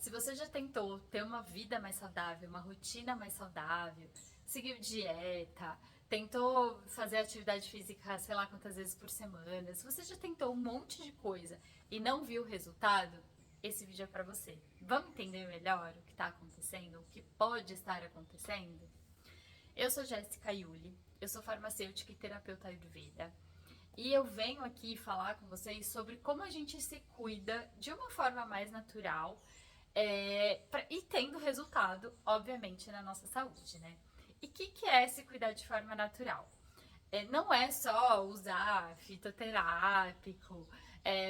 Se você já tentou ter uma vida mais saudável, uma rotina mais saudável, seguiu dieta, tentou fazer atividade física, sei lá quantas vezes por semana, se você já tentou um monte de coisa e não viu o resultado, esse vídeo é para você. Vamos entender melhor o que está acontecendo, o que pode estar acontecendo? Eu sou Jéssica Yuli, eu sou farmacêutica e terapeuta Ayurveda. E eu venho aqui falar com vocês sobre como a gente se cuida de uma forma mais natural e tendo resultado, obviamente, na nossa saúde, né? E o que é se cuidar de forma natural? Não é só usar fitoterápico,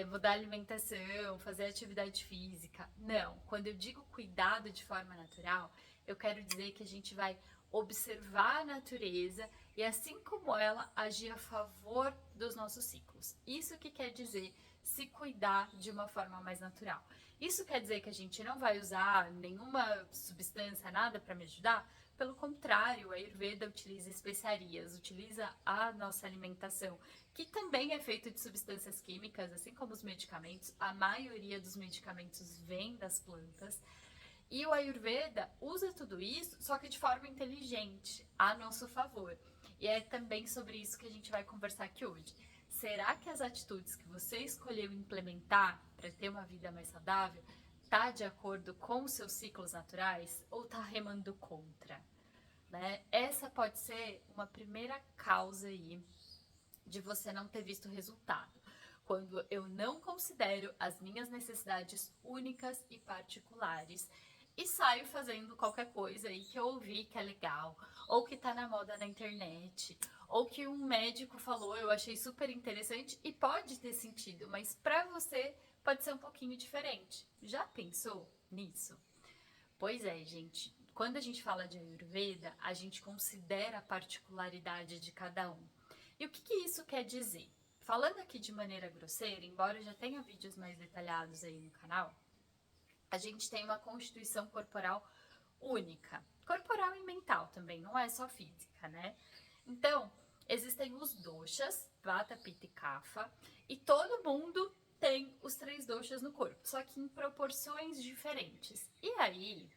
mudar a alimentação, fazer atividade física. Não. Quando eu digo cuidado de forma natural, eu quero dizer que a gente vai observar a natureza e, assim como ela, agir a favor dos nossos ciclos. Isso que quer dizer se cuidar de uma forma mais natural. Isso quer dizer que a gente não vai usar nenhuma substância, nada para me ajudar? Pelo contrário, a Ayurveda utiliza especiarias, utiliza a nossa alimentação, que também é feita de substâncias químicas, assim como os medicamentos. A maioria dos medicamentos vem das plantas. E o Ayurveda usa tudo isso, só que de forma inteligente, a nosso favor. E é também sobre isso que a gente vai conversar aqui hoje. Será que as atitudes que você escolheu implementar para ter uma vida mais saudável tá de acordo com os seus ciclos naturais ou tá remando contra? Né? Essa pode ser uma primeira causa aí de você não ter visto resultado. Quando eu não considero as minhas necessidades únicas e particulares e saio fazendo qualquer coisa aí que eu ouvi que é legal, ou que tá na moda na internet, ou que um médico falou, eu achei super interessante e pode ter sentido, mas para você pode ser um pouquinho diferente. Já pensou nisso? Pois é, gente. Quando a gente fala de Ayurveda, a gente considera a particularidade de cada um. E o que isso quer dizer? Falando aqui de maneira grosseira, embora eu já tenha vídeos mais detalhados aí no canal, a gente tem uma constituição corporal única. Corporal e mental também, não é só física, né? Então, existem os doshas, Vata, Pitta e Kapha, e todo mundo tem os três doshas no corpo, só que em proporções diferentes. E aí,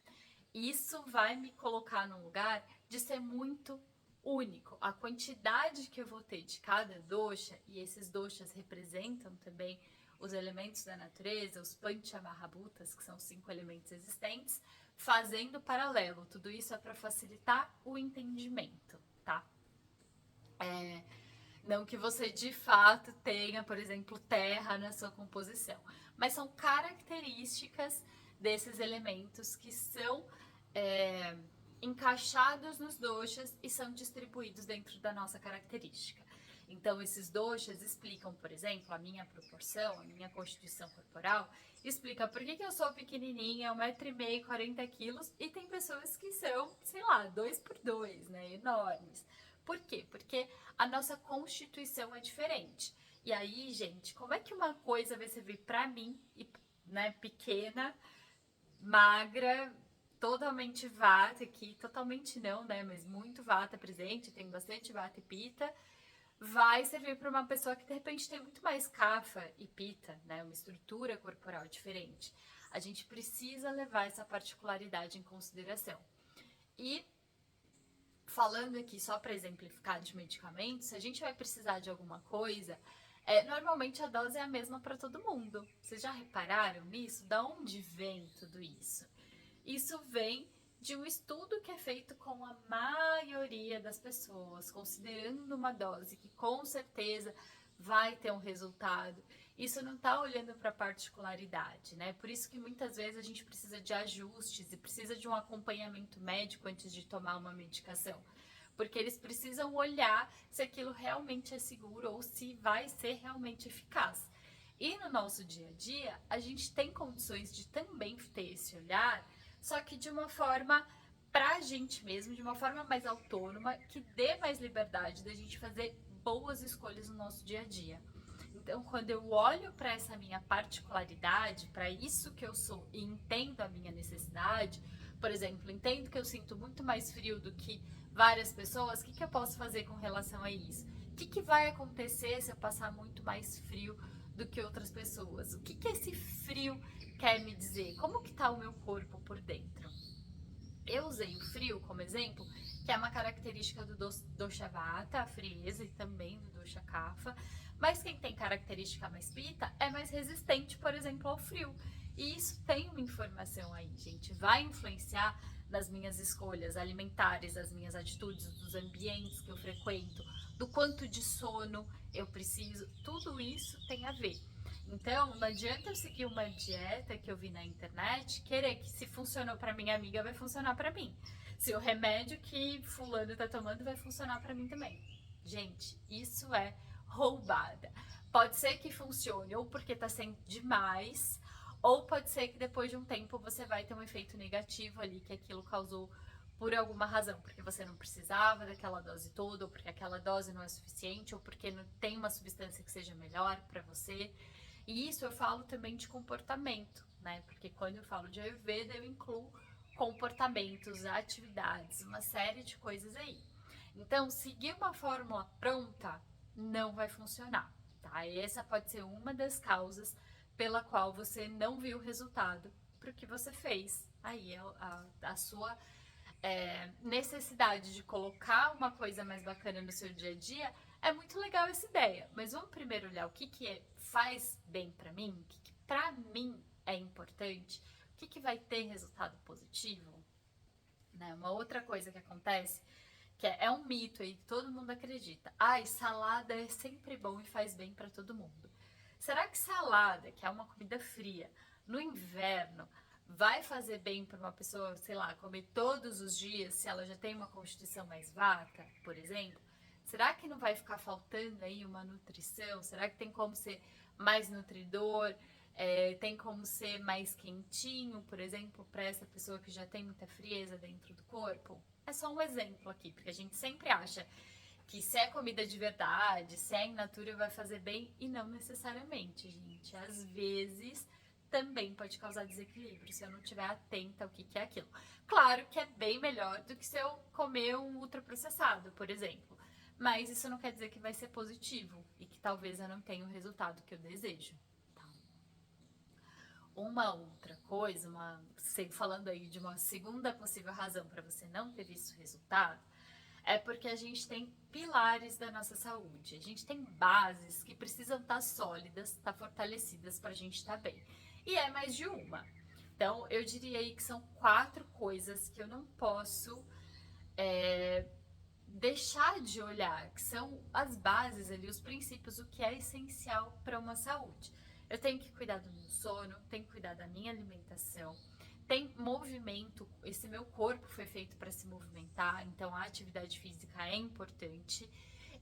isso vai me colocar num lugar de ser muito único. A quantidade que eu vou ter de cada dosha, e esses doshas representam também os elementos da natureza, os Panchamahabhutas, que são os 5 elementos existentes, fazendo paralelo. Tudo isso é para facilitar o entendimento, tá? Não que você de fato tenha, por exemplo, terra na sua composição, mas são características desses elementos que são encaixados nos doshas e são distribuídos dentro da nossa característica. Então, esses doshas explicam, por exemplo, a minha proporção, a minha constituição corporal, explica por que eu sou pequenininha, 1,5 m, 40 quilos, e tem pessoas que são, sei lá, 2x2, né, enormes. Por quê? Porque a nossa constituição é diferente. E aí, gente, como é que uma coisa vai servir pra mim, né, pequena, magra, totalmente vata aqui, totalmente não, né, mas muito vata presente, tem bastante vata e pita, vai servir para uma pessoa que de repente tem muito mais kapha e pita, né, uma estrutura corporal diferente. A gente precisa levar essa particularidade em consideração. E falando aqui só para exemplificar de medicamentos, se a gente vai precisar de alguma coisa, normalmente a dose é a mesma para todo mundo. Vocês já repararam nisso? Da onde vem tudo isso? Isso vem de um estudo que é feito com a maioria das pessoas, considerando uma dose que com certeza vai ter um resultado. Isso não está olhando para a particularidade, né? Por isso que muitas vezes a gente precisa de ajustes e precisa de um acompanhamento médico antes de tomar uma medicação. Porque eles precisam olhar se aquilo realmente é seguro ou se vai ser realmente eficaz. E no nosso dia a dia, a gente tem condições de também ter esse olhar, só que de uma forma pra gente mesmo, de uma forma mais autônoma, que dê mais liberdade da gente fazer boas escolhas no nosso dia a dia. Então, quando eu olho para essa minha particularidade, para isso que eu sou e entendo a minha necessidade, por exemplo, entendo que eu sinto muito mais frio do que várias pessoas, o que eu posso fazer com relação a isso? O que vai acontecer se eu passar muito mais frio do que outras pessoas. O que esse frio quer me dizer? Como que tá o meu corpo por dentro? Eu usei o frio como exemplo, que é uma característica do dosha vata, a frieza, e também do dosha kapha, mas quem tem característica mais pitta é mais resistente, por exemplo, ao frio. E isso tem uma informação aí, gente, vai influenciar nas minhas escolhas alimentares, as minhas atitudes, dos ambientes que eu frequento, do quanto de sono eu preciso, tudo isso tem a ver. Então, não adianta eu seguir uma dieta que eu vi na internet, querer que se funcionou para minha amiga vai funcionar para mim. Se o remédio que fulano tá tomando vai funcionar para mim também. Gente, isso é roubada. Pode ser que funcione ou porque tá sendo demais, ou pode ser que depois de um tempo você vai ter um efeito negativo ali, que aquilo causou por alguma razão, porque você não precisava daquela dose toda, ou porque aquela dose não é suficiente, ou porque não tem uma substância que seja melhor para você. E isso eu falo também de comportamento, né? Porque quando eu falo de Ayurveda, eu incluo comportamentos, atividades, uma série de coisas aí. Então, seguir uma fórmula pronta não vai funcionar, tá? E essa pode ser uma das causas pela qual você não viu o resultado pro que você fez. Aí a sua necessidade de colocar uma coisa mais bacana no seu dia a dia, é muito legal essa ideia. Mas vamos primeiro olhar o que faz bem para mim, o que para mim é importante, o que vai ter resultado positivo. Né? Uma outra coisa que acontece, que é um mito aí que todo mundo acredita. Ai, salada é sempre bom e faz bem para todo mundo. Será que salada, que é uma comida fria, no inverno, vai fazer bem para uma pessoa, sei lá, comer todos os dias, se ela já tem uma constituição mais vata, por exemplo? Será que não vai ficar faltando aí uma nutrição? Será que tem como ser mais nutridor? Tem como ser mais quentinho, por exemplo, para essa pessoa que já tem muita frieza dentro do corpo? É só um exemplo aqui, porque a gente sempre acha que se é comida de verdade, se é in natura, vai fazer bem, e não necessariamente, gente. Às vezes também pode causar desequilíbrio se eu não estiver atenta ao que é aquilo. Claro que é bem melhor do que se eu comer um ultraprocessado, por exemplo. Mas isso não quer dizer que vai ser positivo e que talvez eu não tenha o resultado que eu desejo. Tá? Uma outra coisa, falando aí de uma segunda possível razão para você não ter visto o resultado, é porque a gente tem pilares da nossa saúde, a gente tem bases que precisam estar sólidas, estar fortalecidas para a gente estar bem. E é mais de uma. Então, eu diria aí que são 4 coisas que eu não posso deixar de olhar, que são as bases ali, os princípios, o que é essencial para uma saúde. Eu tenho que cuidar do meu sono, tenho que cuidar da minha alimentação, tem movimento, esse meu corpo foi feito para se movimentar, então a atividade física é importante.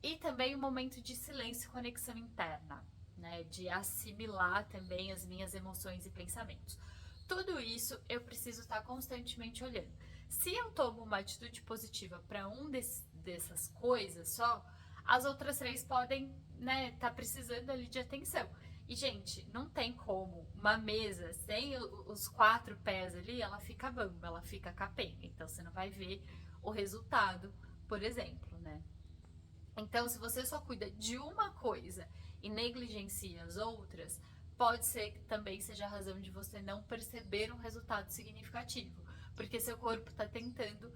E também o momento de silêncio e conexão interna, né? De assimilar também as minhas emoções e pensamentos. Tudo isso eu preciso estar constantemente olhando. Se eu tomo uma atitude positiva para dessas coisas só, as outras 3 podem, né, tá precisando ali de atenção. E, gente, não tem como. Uma mesa sem os 4 pés ali, ela fica bamba, ela fica capenga. Então, você não vai ver o resultado, por exemplo, né? Então, se você só cuida de uma coisa e negligencia as outras, pode ser que também seja a razão de você não perceber um resultado significativo. Porque seu corpo está tentando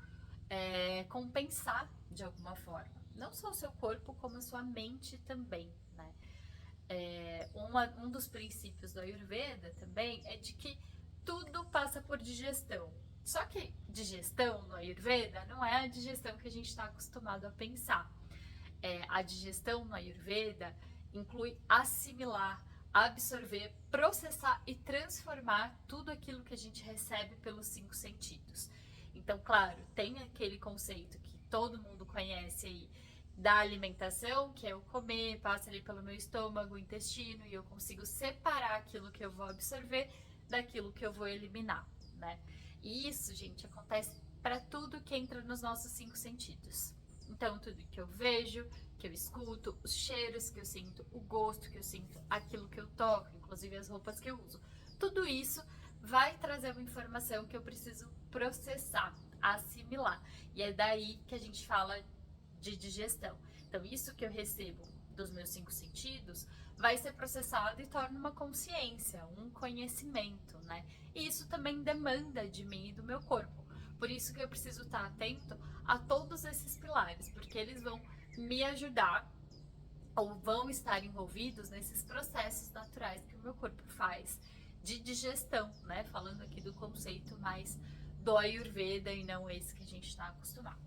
compensar de alguma forma. Não só o seu corpo, como a sua mente também, né? Um dos princípios do Ayurveda também é de que tudo passa por digestão. Só que digestão no Ayurveda não é a digestão que a gente está acostumado a pensar. A digestão no Ayurveda inclui assimilar, absorver, processar e transformar tudo aquilo que a gente recebe pelos 5 sentidos. Então, claro, tem aquele conceito que todo mundo conhece aí da alimentação, que é o comer, passa ali pelo meu estômago, intestino, e eu consigo separar aquilo que eu vou absorver daquilo que eu vou eliminar, né? E isso, gente, acontece para tudo que entra nos nossos 5 sentidos. Então, tudo que eu vejo, que eu escuto, os cheiros que eu sinto, o gosto que eu sinto, aquilo que eu toco, inclusive as roupas que eu uso, tudo isso vai trazer uma informação que eu preciso processar, assimilar. E é daí que a gente fala de digestão. Então, isso que eu recebo dos meus 5 sentidos vai ser processado e torna uma consciência, um conhecimento, né? E isso também demanda de mim e do meu corpo. Por isso que eu preciso estar atento a todos esses pilares, porque eles vão me ajudar ou vão estar envolvidos nesses processos naturais que o meu corpo faz de digestão, né? Falando aqui do conceito mais do Ayurveda e não esse que a gente está acostumado.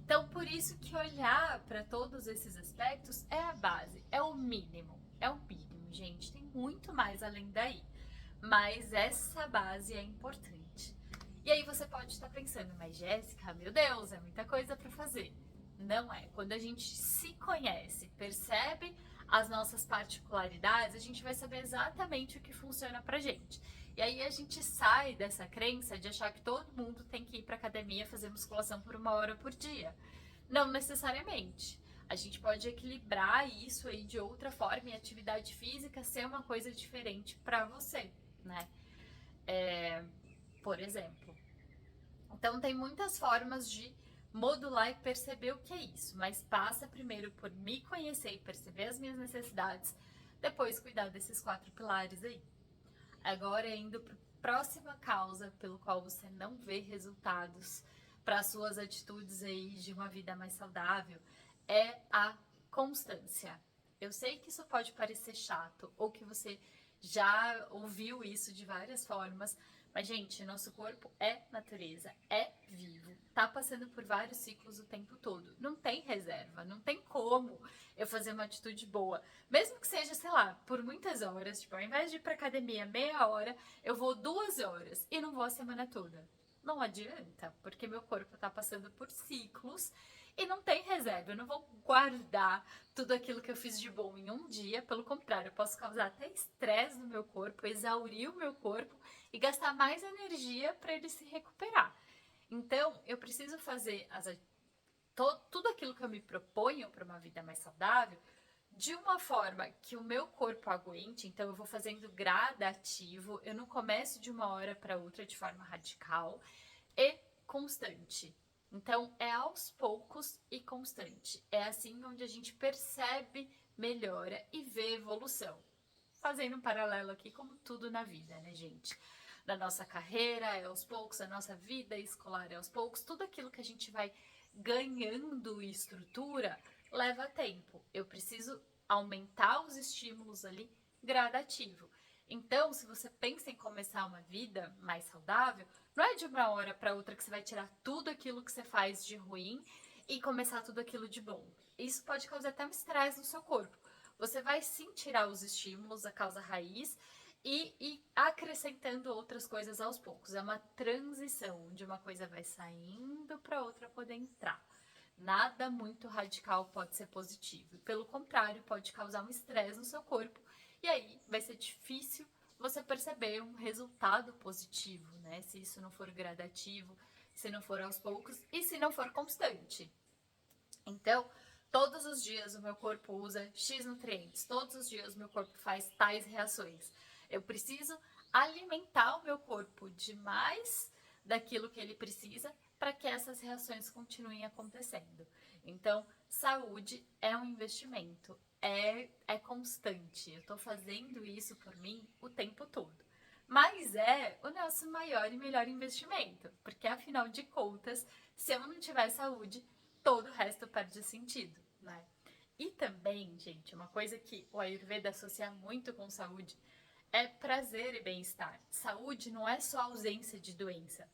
Então, por isso que olhar para todos esses aspectos é a base, é o mínimo, gente. Tem muito mais além daí, mas essa base é importante. E aí você pode estar pensando, mas Jéssica, meu Deus, é muita coisa para fazer. Não é. Quando a gente se conhece, percebe as nossas particularidades, a gente vai saber exatamente o que funciona pra gente. E aí a gente sai dessa crença de achar que todo mundo tem que ir pra academia fazer musculação por 1 hora por dia. Não necessariamente. A gente pode equilibrar isso aí de outra forma e atividade física ser uma coisa diferente para você, né? Por exemplo. Então tem muitas formas de modular e perceber o que é isso, mas passa primeiro por me conhecer e perceber as minhas necessidades, depois cuidar desses 4 pilares aí. Agora indo para a próxima causa pelo qual você não vê resultados para suas atitudes aí de uma vida mais saudável, é a constância. Eu sei que isso pode parecer chato ou que você já ouviu isso de várias formas, mas gente, nosso corpo é natureza, é vivo, tá passando por vários ciclos o tempo todo. Não tem reserva, não tem como eu fazer uma atitude boa, mesmo que seja, sei lá, por muitas horas, tipo, ao invés de ir pra academia meia hora, eu vou 2 horas e não vou a semana toda. Não adianta, porque meu corpo tá passando por ciclos e não tem reserva. Eu não vou guardar tudo aquilo que eu fiz de bom em um dia. Pelo contrário, eu posso causar até estresse no meu corpo, exaurir o meu corpo e gastar mais energia para ele se recuperar. Então, eu preciso fazer tudo aquilo que eu me proponho para uma vida mais saudável de uma forma que o meu corpo aguente. Então eu vou fazendo gradativo, eu não começo de 1 hora para outra de forma radical e constante. Então é aos poucos e constante. É assim onde a gente percebe melhora e vê evolução. Fazendo um paralelo aqui como tudo na vida, né, gente? Na nossa carreira é aos poucos, a nossa vida escolar é aos poucos, tudo aquilo que a gente vai ganhando estrutura leva tempo. Eu preciso aumentar os estímulos ali gradativo. Então, se você pensa em começar uma vida mais saudável, não é de 1 hora para outra que você vai tirar tudo aquilo que você faz de ruim e começar tudo aquilo de bom. Isso pode causar até um estresse no seu corpo. Você vai sim tirar os estímulos, a causa raiz, e acrescentando outras coisas aos poucos. É uma transição, onde uma coisa vai saindo para outra poder entrar. Nada muito radical pode ser positivo. Pelo contrário, pode causar um estresse no seu corpo. E aí vai ser difícil você perceber um resultado positivo, né? Se isso não for gradativo, se não for aos poucos e se não for constante. Então, todos os dias o meu corpo usa X nutrientes, todos os dias o meu corpo faz tais reações. Eu preciso alimentar o meu corpo de mais daquilo que ele precisa para que essas reações continuem acontecendo. Então, saúde é um investimento, é constante. Eu estou fazendo isso por mim o tempo todo. Mas é o nosso maior e melhor investimento, porque afinal de contas, se eu não tiver saúde, todo o resto perde sentido, né? E também, gente, uma coisa que o Ayurveda associa muito com saúde é prazer e bem-estar. Saúde não é só ausência de doença.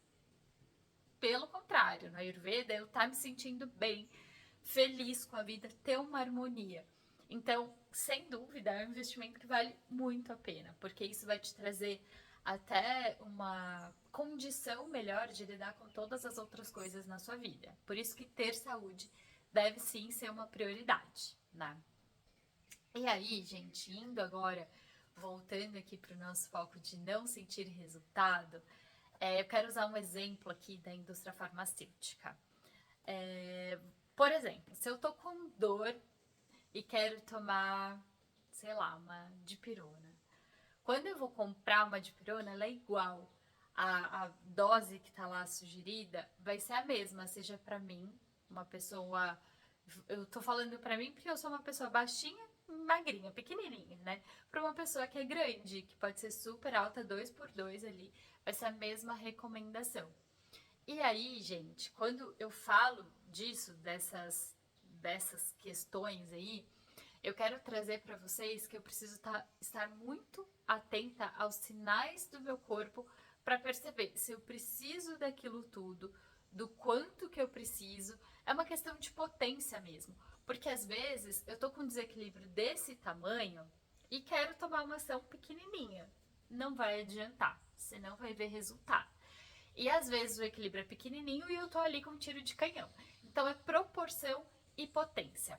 Pelo contrário, no Ayurveda eu estar me sentindo bem, feliz com a vida, ter uma harmonia. Então, sem dúvida, é um investimento que vale muito a pena, porque isso vai te trazer até uma condição melhor de lidar com todas as outras coisas na sua vida. Por isso que ter saúde deve sim ser uma prioridade, né? E aí, gente, indo agora, voltando aqui para o nosso foco de não sentir resultado, eu quero usar um exemplo aqui da indústria farmacêutica. Por exemplo, se eu tô com dor e quero tomar, sei lá, uma dipirona. Quando eu vou comprar uma dipirona, ela é igual. A dose que tá lá sugerida vai ser a mesma, seja para mim, uma pessoa. Eu tô falando para mim porque eu sou uma pessoa baixinha magrinha, pequenininha, né? Para uma pessoa que é grande, que pode ser super alta, 2x2 ali, vai ser a mesma recomendação. E aí, gente, quando eu falo disso, dessas questões aí, eu quero trazer para vocês que eu preciso estar muito atenta aos sinais do meu corpo para perceber se eu preciso daquilo tudo, do quanto que eu preciso. É uma questão de potência mesmo. Porque às vezes eu tô com um desequilíbrio desse tamanho e quero tomar uma ação pequenininha. Não vai adiantar, você não vai ver resultado. E às vezes o equilíbrio é pequenininho e eu tô ali com um tiro de canhão. Então é proporção e potência.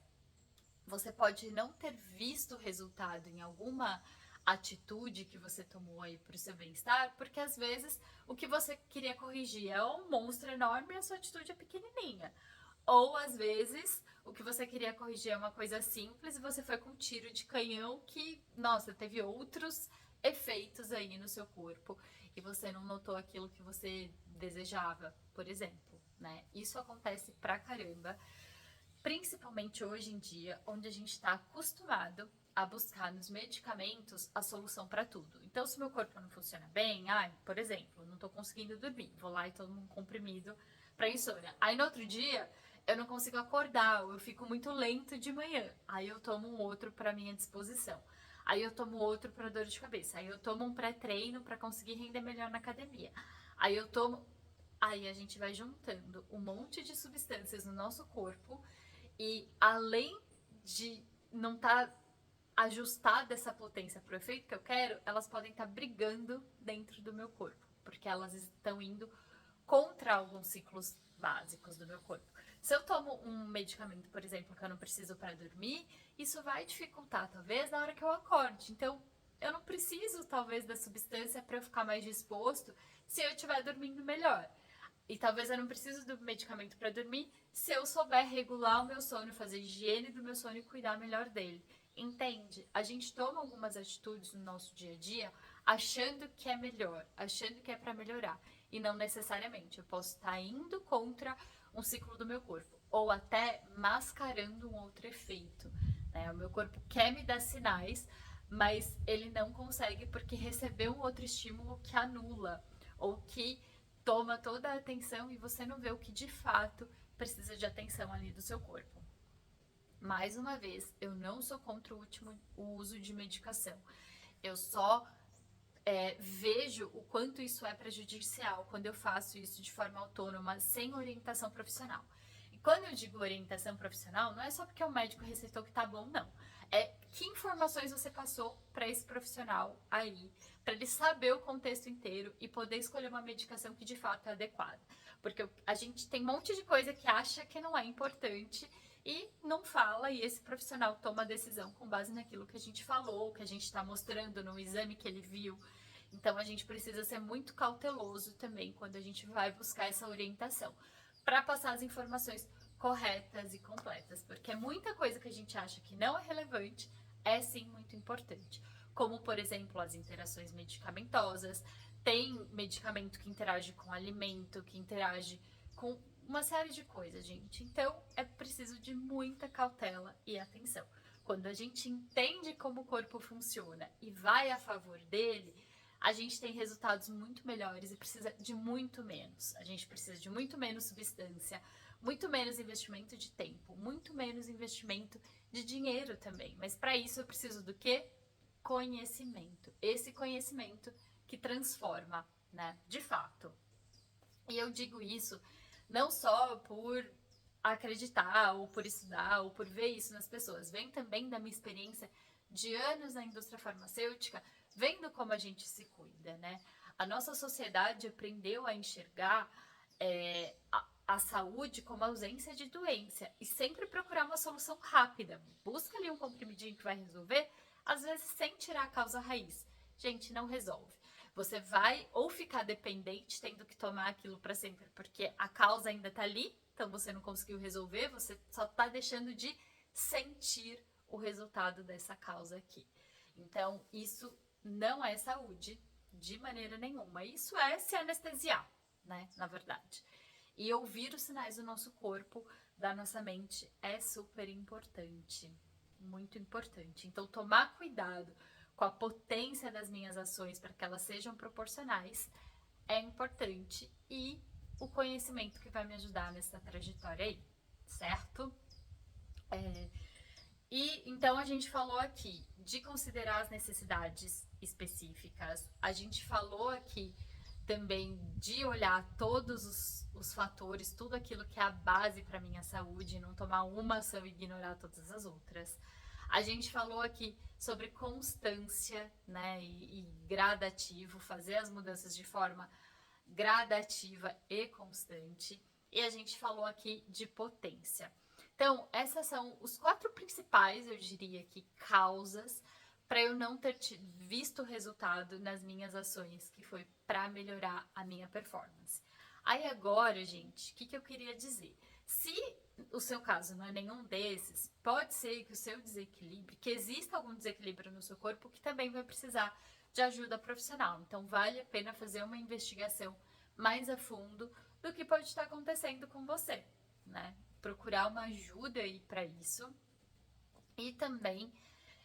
Você pode não ter visto resultado em alguma atitude que você tomou aí para o seu bem-estar, porque às vezes o que você queria corrigir é um monstro enorme e a sua atitude é pequenininha. Ou às vezes o que você queria corrigir é uma coisa simples e você foi com um tiro de canhão que, nossa, teve outros efeitos aí no seu corpo e você não notou aquilo que você desejava, por exemplo, né? Isso acontece pra caramba, principalmente hoje em dia, onde a gente está acostumado a buscar nos medicamentos a solução para tudo. Então, se meu corpo não funciona bem, por exemplo, não estou conseguindo dormir, vou lá e tomo um comprimido para insônia. Aí no outro dia eu não consigo acordar, ou eu fico muito lento de manhã. Aí eu tomo um outro para minha disposição. Aí eu tomo outro para dor de cabeça. Aí eu tomo um pré-treino para conseguir render melhor na academia. Aí eu tomo. Aí a gente vai juntando um monte de substâncias no nosso corpo e além de não estar ajustada essa potência para o efeito que eu quero, elas podem estar brigando dentro do meu corpo, porque elas estão indo contra alguns ciclos básicos do meu corpo. Se eu tomo um medicamento, por exemplo, que eu não preciso para dormir, isso vai dificultar, talvez, na hora que eu acorde. Então, eu não preciso, talvez, da substância para eu ficar mais disposto se eu estiver dormindo melhor. E talvez eu não precise do medicamento para dormir se eu souber regular o meu sono, fazer higiene do meu sono e cuidar melhor dele. Entende? A gente toma algumas atitudes no nosso dia a dia achando que é melhor, achando que é para melhorar. E não necessariamente. Eu posso estar indo contra um ciclo do meu corpo. Ou até mascarando um outro efeito. Né? O meu corpo quer me dar sinais, mas ele não consegue porque recebeu um outro estímulo que anula. Ou que toma toda a atenção e você não vê o que de fato precisa de atenção ali do seu corpo. Mais uma vez, eu não sou contra o uso de medicação. Eu só vejo o quanto isso é prejudicial quando eu faço isso de forma autônoma, sem orientação profissional. E quando eu digo orientação profissional, não é só porque o médico receitou que tá bom, não. É que informações você passou para esse profissional aí, para ele saber o contexto inteiro e poder escolher uma medicação que de fato é adequada. Porque a gente tem um monte de coisa que acha que não é importante e não fala, e esse profissional toma a decisão com base naquilo que a gente falou, que a gente está mostrando no exame que ele viu. Então a gente precisa ser muito cauteloso também quando a gente vai buscar essa orientação, para passar as informações corretas e completas, porque é muita coisa que a gente acha que não é relevante, é sim muito importante. Como, por exemplo, as interações medicamentosas, tem medicamento que interage com alimento, que interage com uma série de coisas, gente. Então, é preciso de muita cautela e atenção. Quando a gente entende como o corpo funciona e vai a favor dele, a gente tem resultados muito melhores e precisa de muito menos. A gente precisa de muito menos substância, muito menos investimento de tempo, muito menos investimento de dinheiro também. Mas para isso eu preciso do quê? Conhecimento. Esse conhecimento que transforma, né? De fato. E eu digo isso não só por acreditar, ou por estudar, ou por ver isso nas pessoas. Vem também da minha experiência de anos na indústria farmacêutica, vendo como a gente se cuida, né? A nossa sociedade aprendeu a enxergar a saúde como ausência de doença e sempre procurar uma solução rápida. Busca ali um comprimidinho que vai resolver, às vezes sem tirar a causa raiz. Gente, não resolve. Você vai ou ficar dependente, tendo que tomar aquilo para sempre, porque a causa ainda tá ali, então você não conseguiu resolver, você só tá deixando de sentir o resultado dessa causa aqui. Então, isso não é saúde de maneira nenhuma. Isso é se anestesiar, né? Na verdade. E ouvir os sinais do nosso corpo, da nossa mente, é super importante. muito importante. Então, tomar cuidado com a potência das minhas ações para que elas sejam proporcionais é importante, e o conhecimento que vai me ajudar nessa trajetória aí, certo? E então a gente falou aqui de considerar as necessidades específicas, a gente falou aqui também de olhar todos os fatores, tudo aquilo que é a base para minha saúde, não tomar uma ação e ignorar todas as outras. A gente falou aqui sobre constância, né, e gradativo, fazer as mudanças de forma gradativa e constante. E a gente falou aqui de potência. Então, essas são os 4 principais, eu diria que, causas para eu não ter visto resultado nas minhas ações, que foi para melhorar a minha performance. Aí agora, gente, o que eu queria dizer? Se o seu caso não é nenhum desses, pode ser que o seu desequilíbrio, que exista algum desequilíbrio no seu corpo que também vai precisar de ajuda profissional. Então, vale a pena fazer uma investigação mais a fundo do que pode estar acontecendo com você, né? Procurar uma ajuda aí para isso. E também,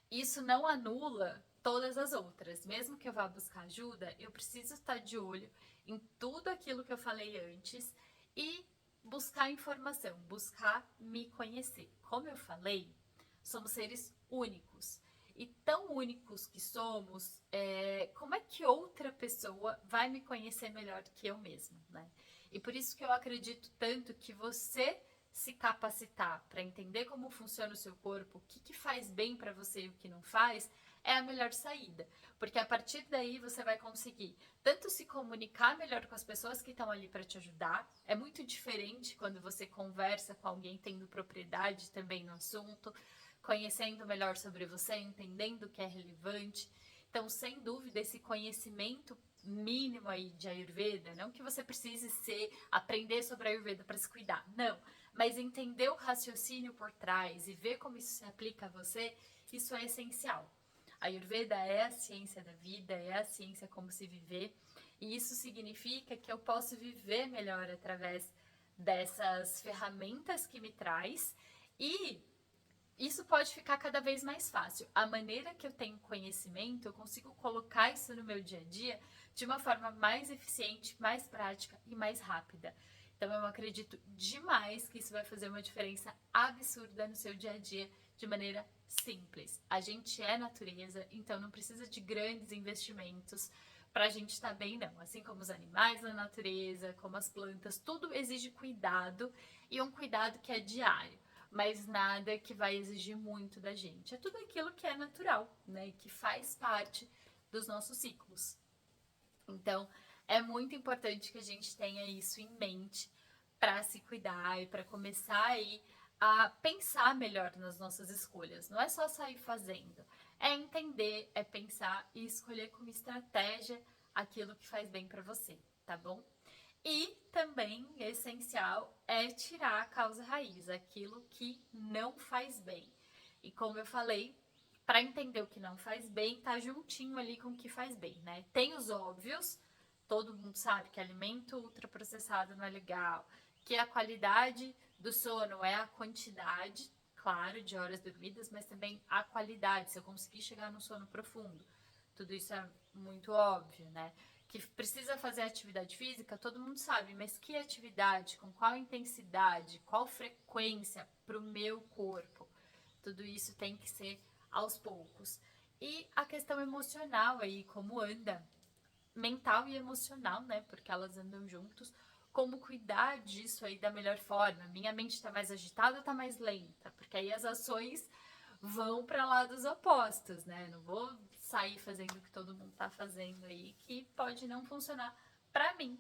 isso não anula todas as outras. Mesmo que eu vá buscar ajuda, eu preciso estar de olho em tudo aquilo que eu falei antes e buscar informação, buscar me conhecer. Como eu falei, somos seres únicos. E tão únicos que somos, como é que outra pessoa vai me conhecer melhor que eu mesma, né? E por isso que eu acredito tanto que você se capacitar para entender como funciona o seu corpo, o que faz bem para você e o que não faz, é a melhor saída. Porque a partir daí você vai conseguir tanto se comunicar melhor com as pessoas que estão ali para te ajudar. É muito diferente quando você conversa com alguém tendo propriedade também no assunto, conhecendo melhor sobre você, entendendo o que é relevante. Então, sem dúvida, esse conhecimento mínimo aí de Ayurveda, não que você precise aprender sobre a Ayurveda para se cuidar, não, mas entender o raciocínio por trás e ver como isso se aplica a você, isso é essencial. A Ayurveda é a ciência da vida, é a ciência como se viver, e isso significa que eu posso viver melhor através dessas ferramentas que me traz, e isso pode ficar cada vez mais fácil. A maneira que eu tenho conhecimento, eu consigo colocar isso no meu dia a dia de uma forma mais eficiente, mais prática e mais rápida. Então eu acredito demais que isso vai fazer uma diferença absurda no seu dia a dia de maneira simples. A gente é natureza, então não precisa de grandes investimentos para a gente estar bem, não. Assim como os animais na natureza, como as plantas, tudo exige cuidado, e um cuidado que é diário, mas nada que vai exigir muito da gente. É tudo aquilo que é natural, né? E que faz parte dos nossos ciclos. Então, é muito importante que a gente tenha isso em mente para se cuidar e para começar aí a pensar melhor nas nossas escolhas. Não é só sair fazendo, é entender, é pensar e escolher como estratégia aquilo que faz bem para você, tá bom? E também essencial é tirar a causa raiz, aquilo que não faz bem. E como eu falei, para entender o que não faz bem, tá juntinho ali com o que faz bem, né? Tem os óbvios, todo mundo sabe que alimento ultraprocessado não é legal, que a qualidade do sono é a quantidade, claro, de horas dormidas, mas também a qualidade, se eu conseguir chegar no sono profundo. Tudo isso é muito óbvio, né? Que precisa fazer atividade física, todo mundo sabe, mas que atividade, com qual intensidade, qual frequência para o meu corpo? Tudo isso tem que ser aos poucos. E a questão emocional aí, como anda, mental e emocional, né? Porque elas andam juntos. Como cuidar disso aí da melhor forma? Minha mente está mais agitada ou está mais lenta? Porque aí as ações vão para lados opostos, né? Não vou sair fazendo o que todo mundo tá fazendo aí, que pode não funcionar para mim.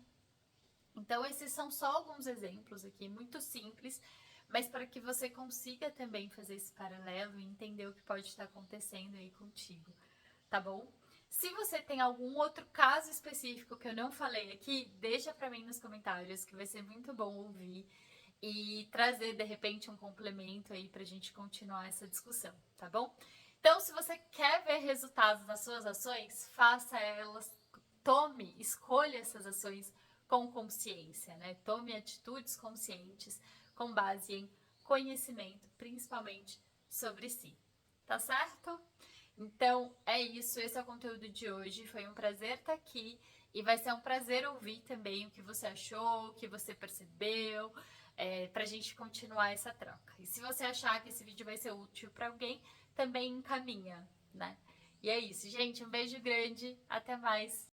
Então, esses são só alguns exemplos aqui, muito simples, mas para que você consiga também fazer esse paralelo e entender o que pode estar acontecendo aí contigo, tá bom? Se você tem algum outro caso específico que eu não falei aqui, deixa para mim nos comentários, que vai ser muito bom ouvir e trazer de repente um complemento aí pra gente continuar essa discussão, tá bom? Então, se você quer ver resultados nas suas ações, faça elas, escolha essas ações com consciência, né? Tome atitudes conscientes com base em conhecimento, principalmente sobre si, tá certo? Então é isso, esse é o conteúdo de hoje. Foi um prazer estar aqui e vai ser um prazer ouvir também o que você achou, o que você percebeu, pra gente continuar essa troca. E se você achar que esse vídeo vai ser útil para alguém, também encaminha, né? E é isso, gente. Um beijo grande. Até mais.